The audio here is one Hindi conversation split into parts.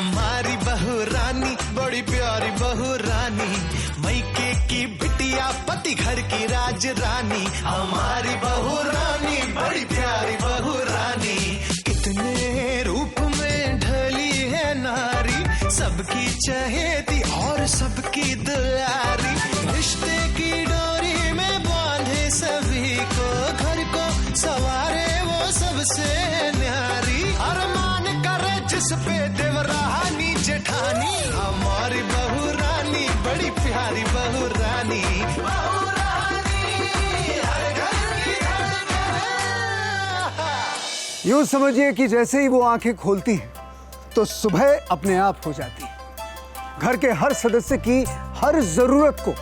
हमारी बहू रानी बड़ी प्यारी बहू रानी, मैके की बिटिया पति घर की राज रानी। हमारी बहू रानी बड़ी प्यारी बहू रानी, कितने रूप में ढली है नारी, सबकी चहेती और सबकी दुलारी। रिश्ते की डोरी में बांधे सभी को, घर को सवारे वो सबसे न्यारी। अरमान करे जिस पे देवरानी जेठानी, हमारी बहू रानी बड़ी प्यारी बहू रानी। बहू रानी हर घर की धड़कन। यूं समझिए कि जैसे ही वो आंखें खोलती हैं तो सुबह अपने आप हो जाती है। घर के हर सदस्य की हर जरूरत को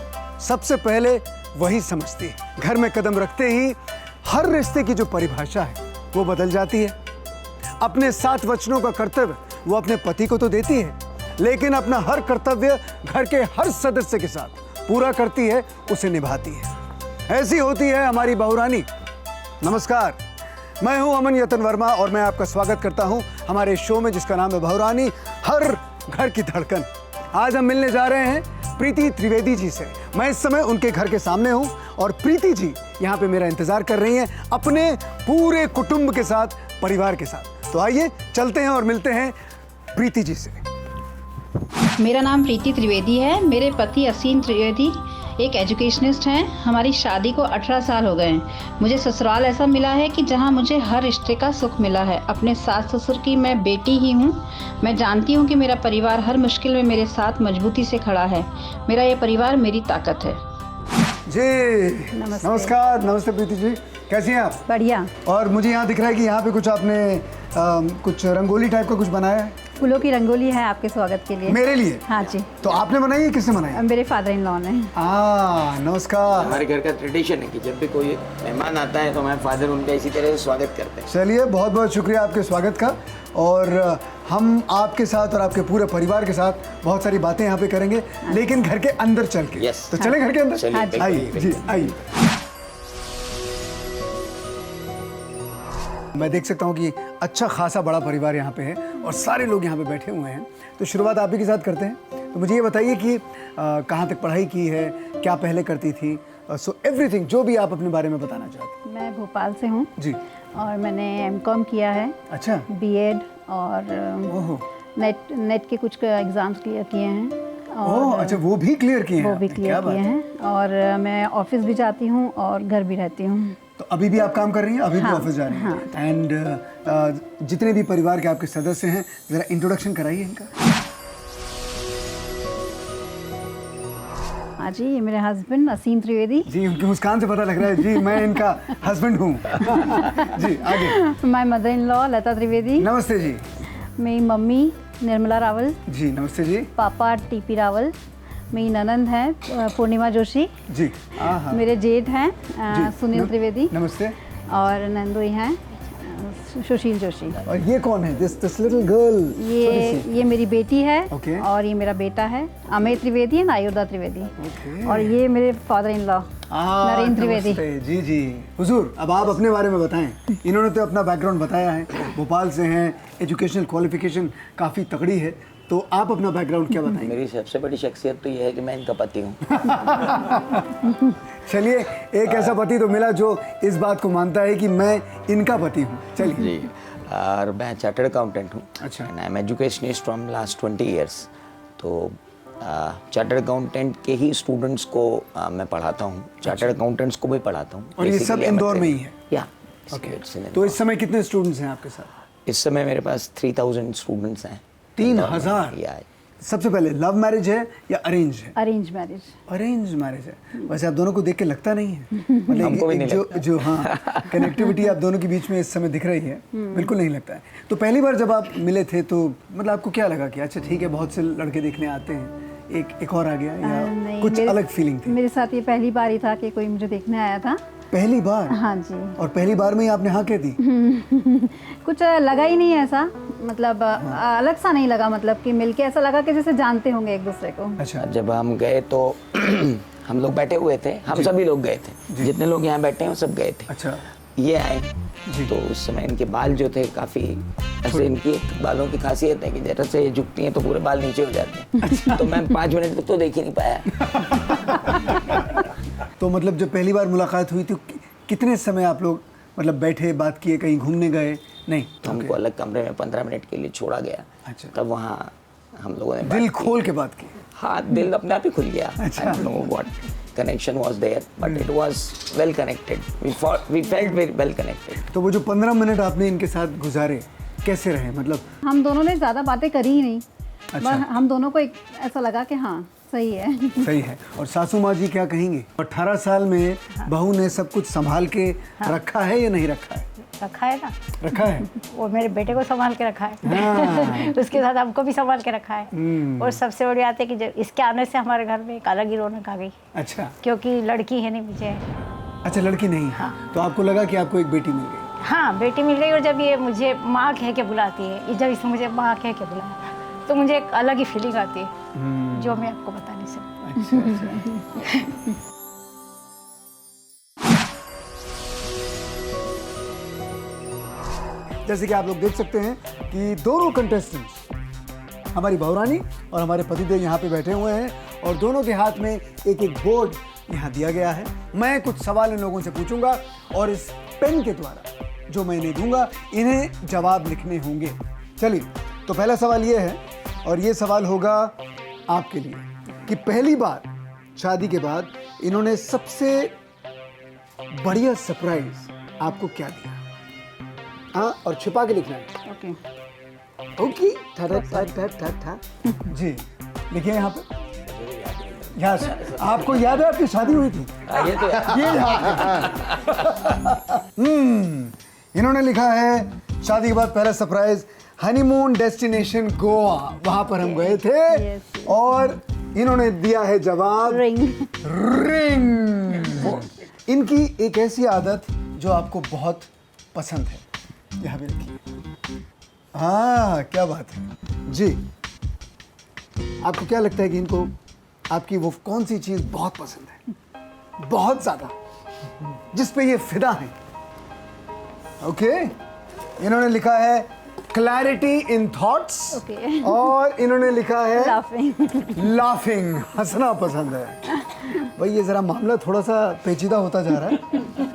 सबसे पहले वही समझती है। घर में कदम रखते ही हर रिश्ते की जो परिभाषा है वो बदल जाती है। अपने 7 वचनों का कर्तव्य वो अपने पति को तो देती है, लेकिन अपना हर कर्तव्य घर के हर सदस्य के साथ पूरा करती है, उसे निभाती है। ऐसी होती है हमारी बहुरानी। नमस्कार, मैं हूं अमन यतन वर्मा और मैं आपका स्वागत करता हूं हमारे शो में जिसका नाम है बहुरानी हर घर की धड़कन। आज हम मिलने जा रहे हैं प्रीति त्रिवेदी जी से। मैं इस समय उनके घर के सामने हूं और प्रीति जी यहाँ पे मेरा इंतजार कर रही हैं अपने पूरे कुटुंब के साथ, परिवार के साथ। तो आइए चलते हैं और मिलते हैं प्रीति जी से। मेरा नाम प्रीति त्रिवेदी है। मेरे पति असीम त्रिवेदी एक एजुकेशनिस्ट हैं। हमारी शादी को 18 साल हो गए हैं। मुझे ससुराल ऐसा मिला है कि जहां मुझे हर रिश्ते का सुख मिला है। अपने सास ससुर की मैं बेटी ही हूं। मैं जानती हूं कि मेरा परिवार हर मुश्किल में मेरे साथ मजबूती से खड़ा है। मेरा ये परिवार मेरी ताकत है। जी नमस्कार। नमस्ते प्रीति जी, कैसी हैं आप? बढ़िया। और मुझे यहाँ दिख रहा है कि यहाँ पे कुछ आपने कुछ रंगोली टाइप का कुछ बनाया है। फूलों की रंगोली है आपके स्वागत के लिए। मेरे लिए? हाँ जी। तो आपने बनाई है, किसने बनाई? मेरे फादर इन लॉ ने। नमस्कार। हमारे घर का ट्रेडिशन है कि जब भी कोई मेहमान आता है तो हमारे फादर उनका इसी तरह से स्वागत करते हैं। चलिए, बहुत बहुत शुक्रिया आपके स्वागत का। और हम आपके साथ और आपके पूरे परिवार के साथ बहुत सारी बातें यहाँ पे करेंगे, लेकिन घर के अंदर चल के। Yes। तो चलें घर के अंदर? हाँ जी। आइए जी, आइए। मैं देख सकता हूँ कि अच्छा खासा बड़ा परिवार यहाँ पे है और सारे लोग यहाँ पे बैठे हुए हैं। तो शुरुआत आप ही के साथ करते हैं। तो मुझे ये बताइए कि कहाँ तक पढ़ाई की है, क्या पहले करती थी, सो एवरीथिंग जो भी आप अपने बारे में बताना चाहते हैं। मैं भोपाल से हूँ जी। और मैंने एमकॉम किया है। अच्छा। बीएड और नेट के कुछ एग्ज़ाम्स क्लियर किए हैं। ओह अच्छा, वो भी क्लियर किए हैं? वो भी क्लियर किए हैं। और मैं ऑफिस भी जाती हूँ और घर भी रहती हूँ। तो अभी भी आप काम कर रही हैं? अभी हाँ, भी ऑफिस जा रही हैं? हाँ। एंड जितने भी परिवार के आपके सदस्य हैं जरा इंट्रोडक्शन कराइए इनका। हाँ जी, ये मेरे हस्बैंड असीम त्रिवेदी। जी, उनकी मुस्कान से पता लग रहा है जी मैं इनका हस्बैंड हूँ। जी आगे। माय मदर इन लॉ लता त्रिवेदी। नमस्ते जी। मेरी मम्मी निर्मला रावल। जी नमस्ते जी। पापा टीपी रावल। मेरी ननंद हैं पूर्णिमा जोशी जी। मेरे जेठ हैं सुनील त्रिवेदी। नमस्ते। और नंदोई हैं सुशील जोशी। और ये कौन है? This little girl? ये मेरी बेटी है। Okay। और ये मेरा बेटा है अमय त्रिवेदी एंड आयुर्दा त्रिवेदी। Okay। और ये मेरे father in law Narendra Trivedi. जी जी। हुजूर, अब आप अपने बारे में बताएं। इन्होंने तो अपना बैकग्राउंड बताया है, भोपाल से हैं, एजुकेशनल क्वालिफिकेशन काफ़ी तगड़ी है, तो आप अपना बैकग्राउंड क्या बताएंगे? मेरी सबसे बड़ी शख्सियत तो ये है कि मैं इनका पति हूँ। चलिए, एक ऐसा पति तो मिला जो इस बात को मानता है कि मैं इनका पति हूँ। चलिए जी। और मैं चार्टर्ड अकाउंटेंट हूँ। अच्छा। And I am educationist from last 20 years. तो चार्टर्ड अकाउंटेंट के ही स्टूडेंट्स को मैं पढ़ाता हूँ, चार्टर्ड अकाउंटेंट्स को भी पढ़ाता हूँ। और ये सब इंदौर में ही है? या तो इस समय कितने स्टूडेंट्स हैं आपके साथ? इस समय मेरे पास 3000 स्टूडेंट्स हैं। 3000? सबसे पहले लव मैरिज है या अरेंज है? Arrange marriage. अरेंज मैरिज है। वैसे आप दोनों को देख के लगता नहीं है, हमको भी नहीं लगता। जो हाँ कनेक्टिविटी आप दोनों के बीच में इस समय दिख रही है, बिल्कुल नहीं लगता है। तो पहली बार जब आप मिले थे तो मतलब आपको क्या लगा कि अच्छा ठीक है, बहुत से लड़के देखने आते हैं, एक और आ गया, या कुछ अलग फीलिंग थी? मेरे साथ ये पहली बार ही था कि कोई मुझे देखने आया था। पहली बार? हाँ जी। और पहली बार में ही आपने हाँ कह दी? कुछ लगा ही नहीं ऐसा, मतलब अलग सा नहीं लगा, मतलब कि मिलके ऐसा लगा कि जैसे जानते होंगे एक दूसरे को। अच्छा। जब हम गए तो हम लोग बैठे हुए थे, हम सभी लोग गए थे, जितने लोग यहाँ बैठे हैं वो सब गए थे। अच्छा। ये आए तो उस समय इनके बाल जो थे काफी ऐसे, इनकी बालों की खासियत है कि जैसे से ये झुकती हैं तो पूरे बाल नीचे हो जाते हैं। तो मैं 5 मिनट तक तो देख ही नहीं पाया। तो मतलब जब पहली बार मुलाकात हुई तो कितने समय आप लोग मतलब बैठे, बात किए, कहीं घूमने गए? नहीं, हमको अलग कमरे में 15 मिनट के लिए छोड़ा गया। अच्छा। तब वहाँ हम लोगों ने दिल खोल के बात की? हाँ, दिल अपने आप ही खुल गया। अच्छा। I don't know what connection was there, but it was well connected. We felt very well connected. तो वो जो 15 मिनट आपने इनके साथ गुजारे कैसे रहे? मतलब हम दोनों ने ज़्यादा बातें करी ही नहीं। अच्छा। बस हम दोनों को एक ऐसा लगा कि हाँ सही है। सही है। और सासू माँ जी क्या कहेंगी? 18 साल में बहू ने सब कुछ संभाल के रखा है या नहीं रखा है? रखा है ना, रखा है। वो मेरे बेटे को संभाल के रखा है। हाँ। उसके साथ हमको भी संभाल के रखा है। और सबसे बड़ी बात है कि जब इसके आने से हमारे घर में एक अलग ही रौनक आ गई, अच्छा। क्योंकि लड़की है नहीं मुझे। अच्छा, लड़की नहीं है। हाँ। तो आपको लगा कि आपको एक बेटी मिल गई? हाँ, बेटी मिल गई। और जब ये मुझे माँ कह के बुलाती है, जब इसने मुझे माँ कह के बुलाया तो मुझे एक अलग ही फीलिंग आती है जो मैं आपको बता नहीं सकती। अच्छा। जैसे कि आप लोग देख सकते हैं कि दोनों कंटेस्टेंट्स, हमारी बहुरानी और हमारे पतिदेव यहाँ पे बैठे हुए हैं और दोनों के हाथ में एक एक बोर्ड यहाँ दिया गया है। मैं कुछ सवाल इन लोगों से पूछूंगा और इस पेन के द्वारा जो मैं इन्हें दूंगा, इन्हें जवाब लिखने होंगे। चलिए, तो पहला सवाल ये है और ये सवाल होगा आपके लिए कि पहली बार शादी के बाद इन्होंने सबसे बढ़िया सरप्राइज आपको क्या दिया? हाँ, और छिपा के लिखना है। ओके। ओके। था जी, लिखिए यहाँ पे। यस, आपको याद है आपकी शादी हुई थी? ये तो ये याद है। इन्होंने लिखा है शादी के बाद पहला सरप्राइज, हनीमून डेस्टिनेशन गोवा, वहां पर हम गए थे। Yes. और इन्होंने दिया है जवाब रिंग। रिंग। इनकी एक ऐसी आदत जो आपको बहुत पसंद है, यहाँ पे लिखिए। हाँ, क्या बात है जी। आपको क्या लगता है कि इनको आपकी वो कौन सी चीज बहुत पसंद है, बहुत ज्यादा, जिस पे ये फिदा है? ओके। इन्होंने लिखा है क्लैरिटी इन थॉट्स। ओके। और इन्होंने लिखा है लाफिंग। हंसना पसंद है। भाई ये जरा मामला थोड़ा सा पेचीदा होता जा रहा है,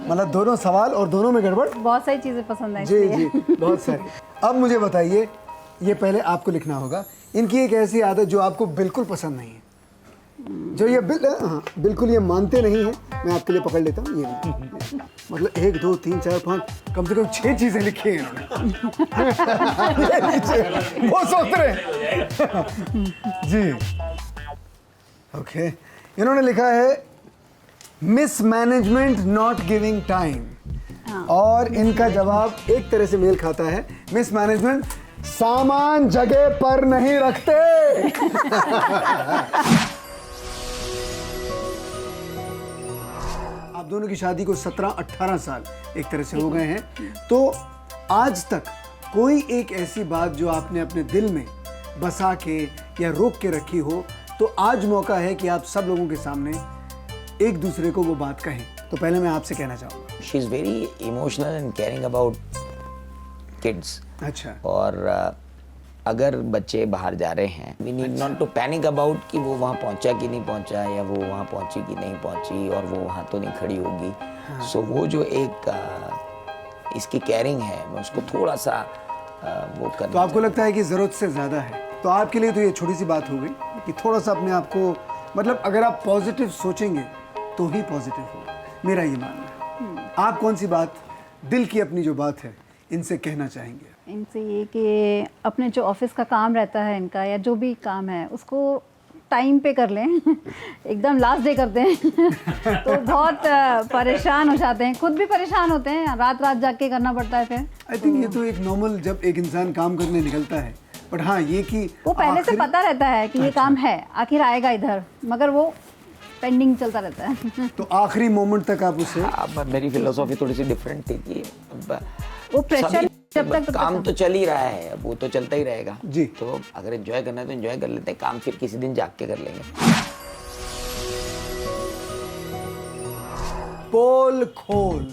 मतलब दोनों सवाल और दोनों में गड़बड़। बहुत सारी चीज़ें पसंद है जी इसलिए। जी, बहुत सारी। अब मुझे बताइए, ये पहले आपको लिखना होगा, इनकी एक ऐसी आदत जो आपको बिल्कुल पसंद नहीं है, जो ये बिल्कुल ये मानते नहीं है। मैं आपके लिए पकड़ लेता हूँ, ये मतलब 1 2 3 4 5 कम से कम 6 चीजें लिखी हैं इन्होंने। वो सोच रहे हैं। जी, ओके। इन्होंने लिखा है मिसमैनेजमेंट नॉट गिविंग टाइम, और इनका जवाब एक तरह से मेल खाता है। मिसमैनेजमेंट सामान जगह पर नहीं रखते। आप दोनों की शादी को 17-18 साल एक तरह से हो गए हैं, तो आज तक कोई एक ऐसी बात जो आपने अपने दिल में बसा के या रोक के रखी हो, तो आज मौका है कि आप सब लोगों के सामने एक दूसरे को वो बात कहें। तो पहले मैं आपसे कहना चाहूँगा। She is very emotional and caring about kids. अच्छा। और अगर बच्चे बाहर जा रहे हैं, we need not to panic about कि वो वहाँ पहुँचा कि नहीं पहुँचा, या वो वहाँ पहुँची कि नहीं पहुँची, और वो वहाँ तो नहीं खड़ी होगी। सो वो जो एक इसकी केयरिंग है, मैं उसको थोड़ा सा वो करना। तो आपको लगता है कि ज़रूरत से ज़्यादा है? तो आपके लिए तो ये छोटी सी बात हो गई कि थोड़ा सा अपने आप को, मतलब अगर आप पॉजिटिव सोचेंगे तो ही पॉजिटिव होगा, मेरा ये मानना है। आप कौन सी बात, दिल की अपनी जो बात है, इनसे कहना चाहेंगे? इनसे ये कि अपने जो ऑफिस का काम रहता है इनका, या जो भी काम है उसको टाइम पे कर लें। एकदम लास्ट डे करते हैं तो बहुत परेशान हो जाते हैं, खुद भी परेशान होते हैं, रात रात जाग के करना पड़ता है फिर। आई थिंक ये तो एक नॉर्मल, जब एक इंसान काम करने निकलता है, बट हाँ ये कि वो पहले से पता रहता है कि ये काम है, आखिर आएगा इधर, मगर वो पेंडिंग चलता रहता है। तो आखिरी मोमेंट तक आप उसे। अब मेरी फिलोसॉफी थोड़ी सी डिफरेंट थी कि वो प्रेशर जब तक काम तो चल ही रहा है, अब वो तो चलता ही रहेगा जी। तो अगर एंजॉय करना है तो एंजॉय कर लेते हैं, काम फिर किसी दिन जाग के कर लेंगे। पोल खोल,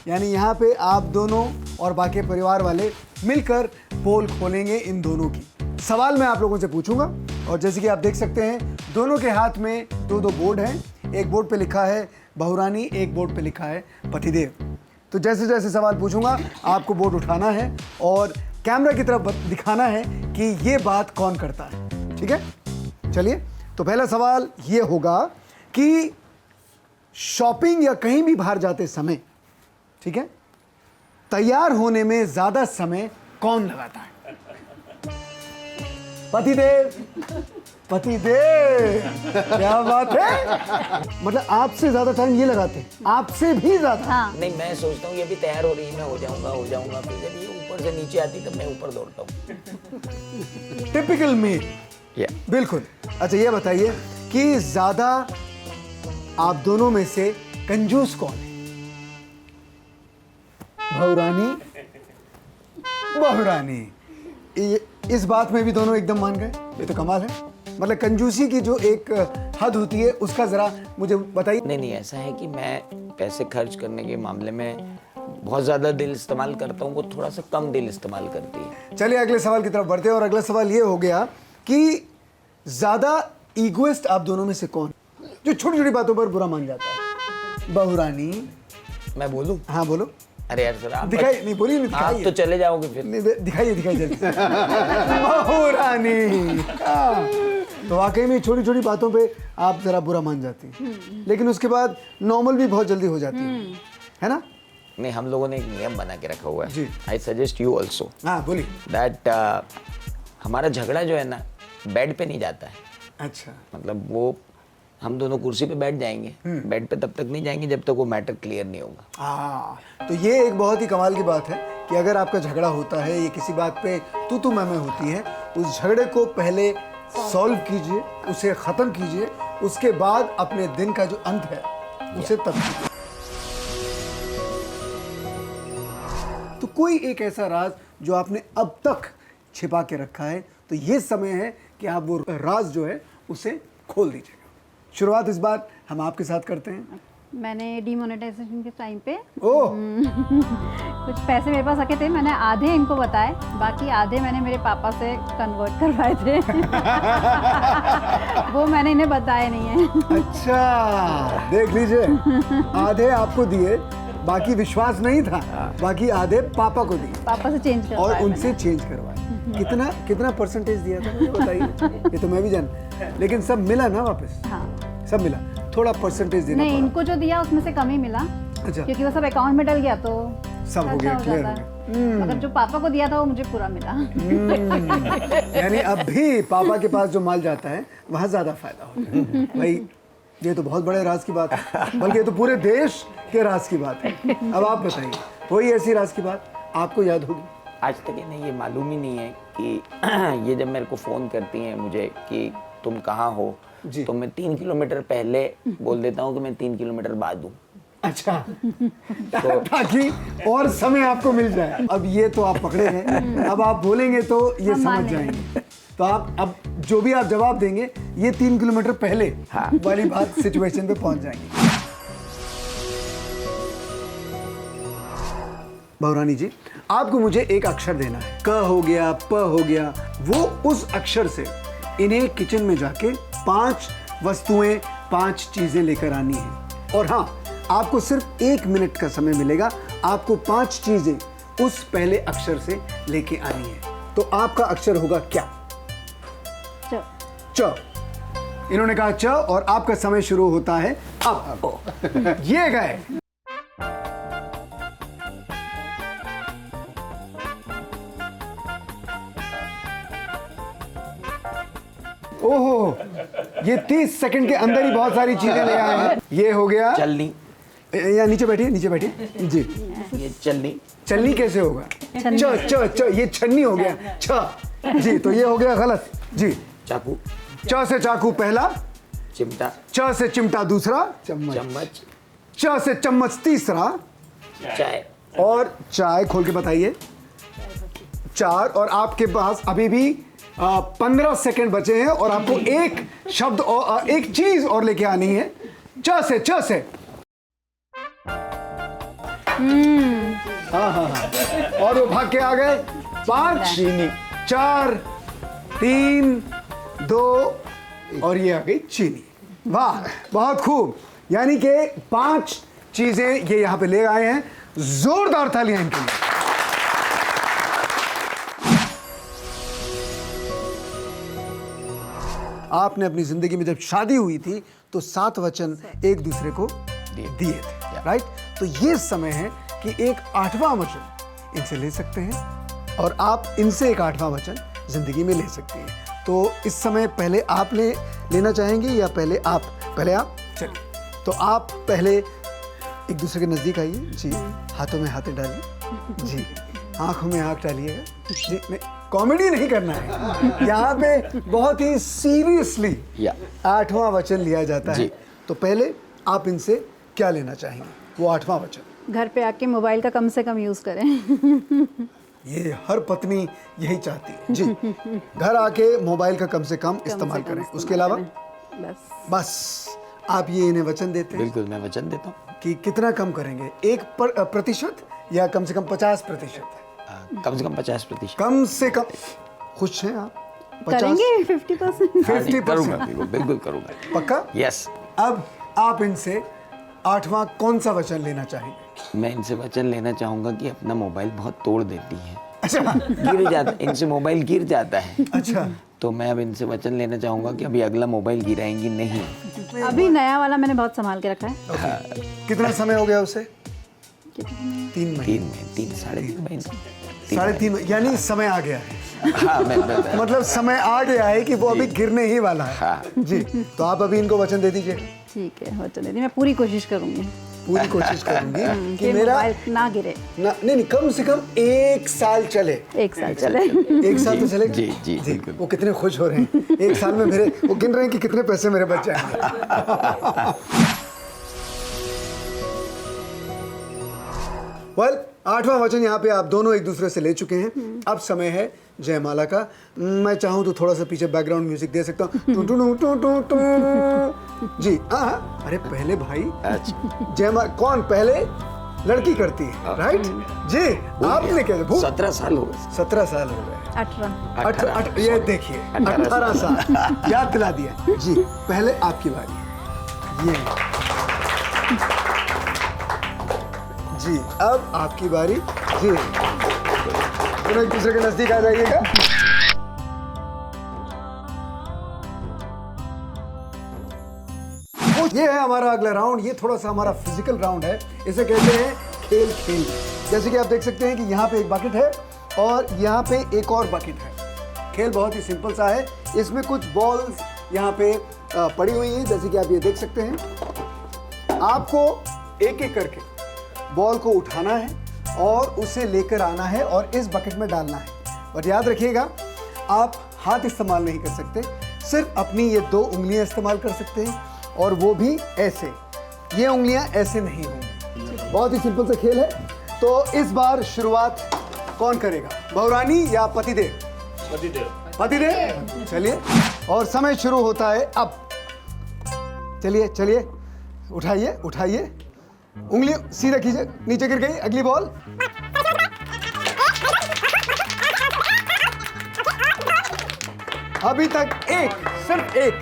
यानी यहाँ पे आप दोनों और बाकी परिवार वाले मिलकर पोल खोलेंगे इन दोनों की। सवाल मैं आप लोगों से पूछूंगा और जैसे कि आप देख सकते हैं दोनों के हाथ में दो बोर्ड हैं। एक बोर्ड पे लिखा है बहुरानी, एक बोर्ड पे लिखा है पतिदेव। तो जैसे जैसे सवाल पूछूंगा आपको बोर्ड उठाना है और कैमरा की तरफ दिखाना है कि ये बात कौन करता है। ठीक है, चलिए। तो पहला सवाल ये होगा कि शॉपिंग या कहीं भी बाहर जाते समय, ठीक है, तैयार होने में ज्यादा समय कौन लगाता है? पतिदेव। पतिदेव, क्या बात है। मतलब आपसे ज्यादा टाइम ये लगाते हैं, आपसे भी ज्यादा। हाँ। नहीं, मैं सोचता हूँ ये भी तैयार हो रही है, मैं हो जाऊंगा फिर जब ये ऊपर से नीचे आती तब मैं ऊपर दौड़ता हूँ। Typical male. बिल्कुल। अच्छा ये बताइए कि ज्यादा आप दोनों में से कंजूस कौन है? बहुरानी। बहुरानी। इस बात में भी दोनों एकदम मान गए, ये तो कमाल है। मतलब कंजूसी की जो एक हद होती है उसका जरा मुझे बताइए। नहीं, ऐसा है कि मैं पैसे खर्च करने के मामले में बहुत ज्यादा दिल इस्तेमाल करता हूँ, वो थोड़ा सा कम दिल इस्तेमाल करती है। चलिए अगले सवाल की तरफ बढ़ते हैं और अगला सवाल ये हो गया कि ज्यादा ईगोइस्ट आप दोनों में से कौन, जो छोटी छोटी बातों पर बुरा मान जाता है? बहुरानी। मैं बोलूं? हाँ बोलो। अरे यार सर आप दिखाइए। नहीं बोलिए, नहीं आप दिखाइए। तो चले जाओगे फिर। नहीं, दिखाइए जल्दी। बहुरानी। तो वाकई में छोटी छोटी बातों पे आप जरा बुरा मान जाती हैं, लेकिन उसके बाद नॉर्मल भी बहुत जल्दी हो जाती है ना? नहीं, हम लोगों ने एक नियम बना के रखा हुआ जी। है। आई सजेस्ट यू ऑल्सो हाँ बोलिए। दैट हमारा झगड़ा जो है ना बेड पे नहीं जाता है। अच्छा। मतलब वो हम दोनों कुर्सी पे बैठ जाएंगे, बेड पे तब तक नहीं जाएंगे जब तक वो मैटर क्लियर नहीं होगा। तो ये एक बहुत ही कमाल की बात है कि अगर आपका झगड़ा होता है, ये किसी बात पे तू मैं होती है, उस झगड़े को पहले सॉल्व कीजिए, उसे खत्म कीजिए, उसके बाद अपने दिन का जो अंत है उसे तब कीजिए। तो कोई एक ऐसा राज जो आपने अब तक छिपा के रखा है, तो ये समय है कि आप वो राज जो है उसे खोल दीजिएगा। शुरुआत इस बार हम आपके साथ करते हैं। मैंने डीमोनेटाइजेशन के टाइम पे ओह। कुछ पैसे मेरे पास रखे थे, मैंने आधे इनको बताए, बाकी आधे मैंने मेरे पापा से कन्वर्ट करवाए थे। वो मैंने इन्हें बताए नहीं है। अच्छा देख लीजिए, आधे आपको दिए, बाकी विश्वास नहीं था, बाकी आधे पापा को दिए, पापा से चेंज करवाए और उनसे चेंज करवाए। कितना परसेंटेज दिया था मुझे बताइए। ये तो मैं भी जान, लेकिन सब मिला ना वापस? हाँ। सब मिला, थोड़ा परसेंटेज देना नहीं, पड़ा। इनको जो दिया उसमें से कम ही मिला। अच्छा। क्योंकि वो सब अकाउंट में डल गया तो सब हो गया, क्लियर हो जाता है। मगर जो पापा को दिया था वो मुझे पूरा मिला। यानी अब भी पापा के पास जो माल जाता है वहाँ ज्यादा फायदा होता है। भाई ये तो बहुत बड़े राज की बात है, बल्कि ये तो पूरे देश के राज की बात है। अब आप बताइए कोई ऐसी राज की बात आपको याद होगी? आज तक इन्हें ये मालूम ही नहीं है कि ये जब मेरे को फ़ोन करती हैं मुझे कि तुम कहाँ हो, तो मैं 3 किलोमीटर पहले बोल देता हूँ कि मैं 3 किलोमीटर बाद हूँ। अच्छा। ताकि और समय आपको मिल जाए। अब ये तो आप पकड़े हैं, अब आप बोलेंगे तो ये समझ जाएंगे। तो आप अब जो भी आप जवाब देंगे ये 3 किलोमीटर पहले वाली बात सिचुएशन पे पहुंच जाएंगे। बहुरानी जी, आपको मुझे एक अक्षर देना है। क हो गया, प हो गया, वो उस अक्षर से इन्हें किचन में जाके 5 वस्तुएं, 5 चीजें लेकर आनी है। और हाँ, आपको सिर्फ 1 मिनट का समय मिलेगा। आपको 5 चीजें उस पहले अक्षर से लेके आनी है। तो आपका अक्षर होगा क्या? च। इन्होंने कहा च और आपका समय शुरू होता है अब। ये गए। ओहो, ये 30 सेकंड के अंदर ही बहुत सारी चीजें ले आए हैं। ये हो गया चलनी। या नीचे बैठिए, नीचे बैठिए जी। ये चलनी। चलनी कैसे होगा? च, ये छन्नी हो गया। छ जी, तो ये हो गया गलत जी। चाकू। च से चाकू पहला, चिमटा। च से चिमटा दूसरा, चम्मच। च से चम्मच तीसरा, चाय। और चाय खोल के बताइए। 4। और आपके पास अभी भी 15 सेकंड बचे हैं और आपको एक शब्द और एक चीज और लेके आनी है। च से हाँ हाँ हाँ, और वो भाग के आ गए 5 4 3 2 और ये आ गई चीनी। वाह, बहुत खूब। यानी कि 5 चीजें ये यहां पे ले आए हैं। जोरदार तालियां इनके लिए। आपने अपनी जिंदगी में जब शादी हुई थी तो 7 वचन एक दूसरे को दिए थे, राइट? तो ये समय है कि एक 8वां वचन इनसे ले सकते हैं और आप इनसे एक 8वां वचन जिंदगी में ले सकते हैं। तो इस समय पहले आप लेना चाहेंगे या पहले आप? पहले आप। चलिए, तो आप पहले एक दूसरे के नजदीक आइए जी, हाथों में हाथ डालिए जी, आंखों में आंख डालिएगा जी। नहीं, कॉमेडी नहीं करना है यहाँ पे, बहुत ही सीरियसली 8वां वचन लिया जाता है। तो पहले आप इनसे क्या लेना चाहेंगे? वो 8वां वचन। घर पे आके मोबाइल का कम से कम यूज़ करें। ये हर पत्नी यही चाहती है जी, घर आके मोबाइल का कम से कम इस्तेमाल करें। उसके अलावा बस आप ये इन्हें वचन देते हैं? बिल्कुल, मैं वचन देता हूँ। कि कितना कम करेंगे? 1% या कम से कम 50%? कम से कम 50%। कम से कम। खुश हैं आप? करेंगे 50%? 50%? करूँगा, बिल्कुल करूँगा। पक्का? यस। अब आप इनसे 8वां कौन सा वचन लेना चाहेंगे? मैं इनसे वचन लेना चाहूँगा कि अपना मोबाइल बहुत तोड़ देती है। अच्छा। गिर जाता, इनसे मोबाइल गिर जाता है। अच्छा। तो मैं अब इनसे वचन लेना चाहूँगा कि अभी अगला मोबाइल गिराएंगी नहीं। अभी नया वाला मैंने बहुत संभाल के रखा है। कितना समय हो गया उसे? 3 महीने। 3 साढ़े 3 महीने। 3.5, यानी समय आ गया है। हाँ, मैं मतलब समय आ गया है कि वो अभी गिरने ही वाला है। हाँ। जी, तो आप अभी इनको वचन दे दीजिए। ठीक है, वचन दे दी। मैं पूरी कोशिश करूंगी। पूरी कोशिश करूंगी कि मेरा मोबाइल ना गिरे। नहीं, कम से कम 1 साल चले। 1 साल चले। 1 साल तो चलेगा। जी जी बिल्कुल। वो कितने खुश हो रहे हैं 1 साल में। मेरे वो गिन रहे हैं कि कितने पैसे मेरे बच जाएंगे। वेल, 8वां वचन यहाँ पे आप दोनों एक दूसरे से ले चुके हैं। अब समय है जयमाला का। मैं चाहूँ तो थोड़ा सा पीछे बैकग्राउंड म्यूजिक दे सकता हूँ। जी हाँ। अरे पहले भाई जयमाला कौन पहले लड़की करती है, राइट? जी, आपने क्या? 17 साल हो गए। 17 साल हो गए। 18। ये देखिए 18 साल याद दिला दिया जी। पहले आपकी बारी है ये जी। अब आपकी बारी जी। दोनों एक दूसरे के नजदीक आ जाइएगा। ये है हमारा अगला राउंड। ये थोड़ा सा हमारा फिजिकल राउंड है। इसे कहते हैं खेल खेल। जैसे कि आप देख सकते हैं कि यहाँ पे एक बकेट है और यहाँ पे एक और बकेट है। खेल बहुत ही सिंपल सा है। इसमें कुछ बॉल्स यहाँ पे पड़ी हुई हैं, जैसे कि आप ये देख सकते हैं। आपको एक एक करके बॉल को उठाना है और उसे लेकर आना है और इस बकेट में डालना है। और याद रखिएगा, आप हाथ इस्तेमाल नहीं कर सकते, सिर्फ अपनी ये 2 उंगलियां इस्तेमाल कर सकते हैं और वो भी ऐसे। ये उंगलियां ऐसे नहीं होंगी। बहुत ही सिंपल सा खेल है। तो इस बार शुरुआत कौन करेगा, बहुरानी या पतिदेव? पतिदेव। चलिए, और समय शुरू होता है अब। चलिए उठाइए उठाइए, उंगली सीधा कीजिए। नीचे गिर गई अगली बॉल। अभी तक सिर्फ एक।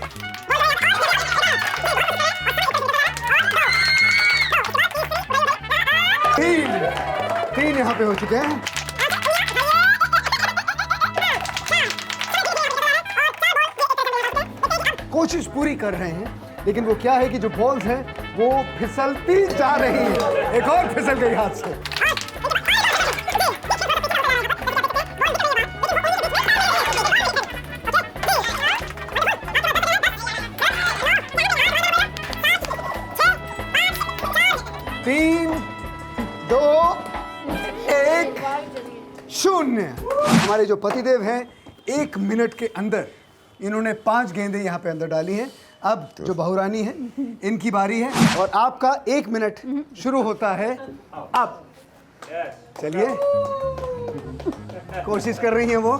तीन यहाँ पे हो चुके हैं। कोशिश पूरी कर रहे हैं, लेकिन वो क्या है कि जो बॉल्स हैं वो फिसलती जा रही है। एक और फिसल गई हाथ से। तीन, 2, 1, 0। हमारे जो पतिदेव हैं 1 मिनट के अंदर इन्होंने 5 गेंदें यहाँ पे अंदर डाली हैं। अब जो बहुरानी है इनकी बारी है और आपका 1 मिनट शुरू होता है अब। चलिए, कोशिश कर रही हैं वो।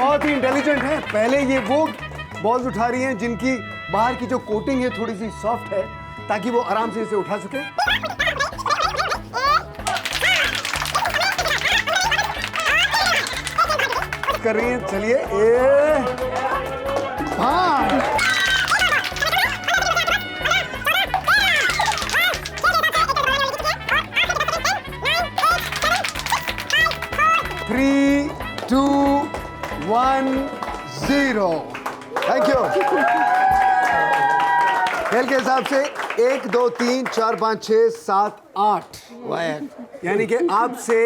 बहुत ही इंटेलिजेंट हैं। पहले ये वो बॉल्स उठा रही हैं जिनकी बाहर की जो कोटिंग है थोड़ी सी सॉफ्ट है, ताकि वो आराम से इसे उठा सके। कर रही हैं, चलिए। हाँ, 3, 2, 1, 0। Thank you. खेल के हिसाब से 1, 2, 3, 4, 5, 6, 7, 8, यानी कि आपसे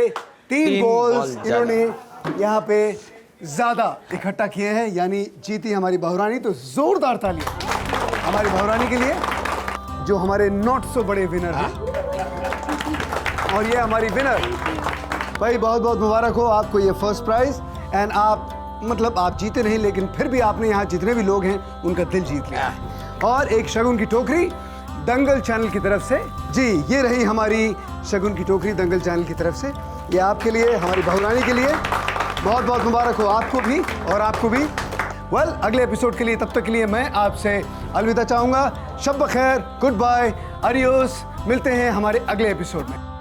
3 बॉल्स इन्होंने यहाँ पे ज्यादा इकट्ठा किए हैं, यानी जीती हमारी बहुरानी। तो जोरदार तालियां हमारी बहुरानी के लिए, जो हमारे नॉट सो बड़े विनर हैं। और ये हमारी विनर भाई, बहुत बहुत मुबारक हो आपको ये फर्स्ट प्राइज। एंड आप मतलब आप जीते नहीं, लेकिन फिर भी आपने यहाँ जितने भी लोग हैं उनका दिल जीत लिया। और एक शगुन की टोकरी दंगल चैनल की तरफ से। जी, ये रही हमारी शगुन की टोकरी दंगल चैनल की तरफ से। ये आपके लिए, हमारी बहुरानी के लिए। बहुत बहुत मुबारक हो आपको भी और आपको भी। वेल, अगले एपिसोड के लिए, तब तक के लिए मैं आपसे अलविदा चाहूँगा। शब बखैर, गुड बाय, अडियोस। मिलते हैं हमारे अगले एपिसोड में।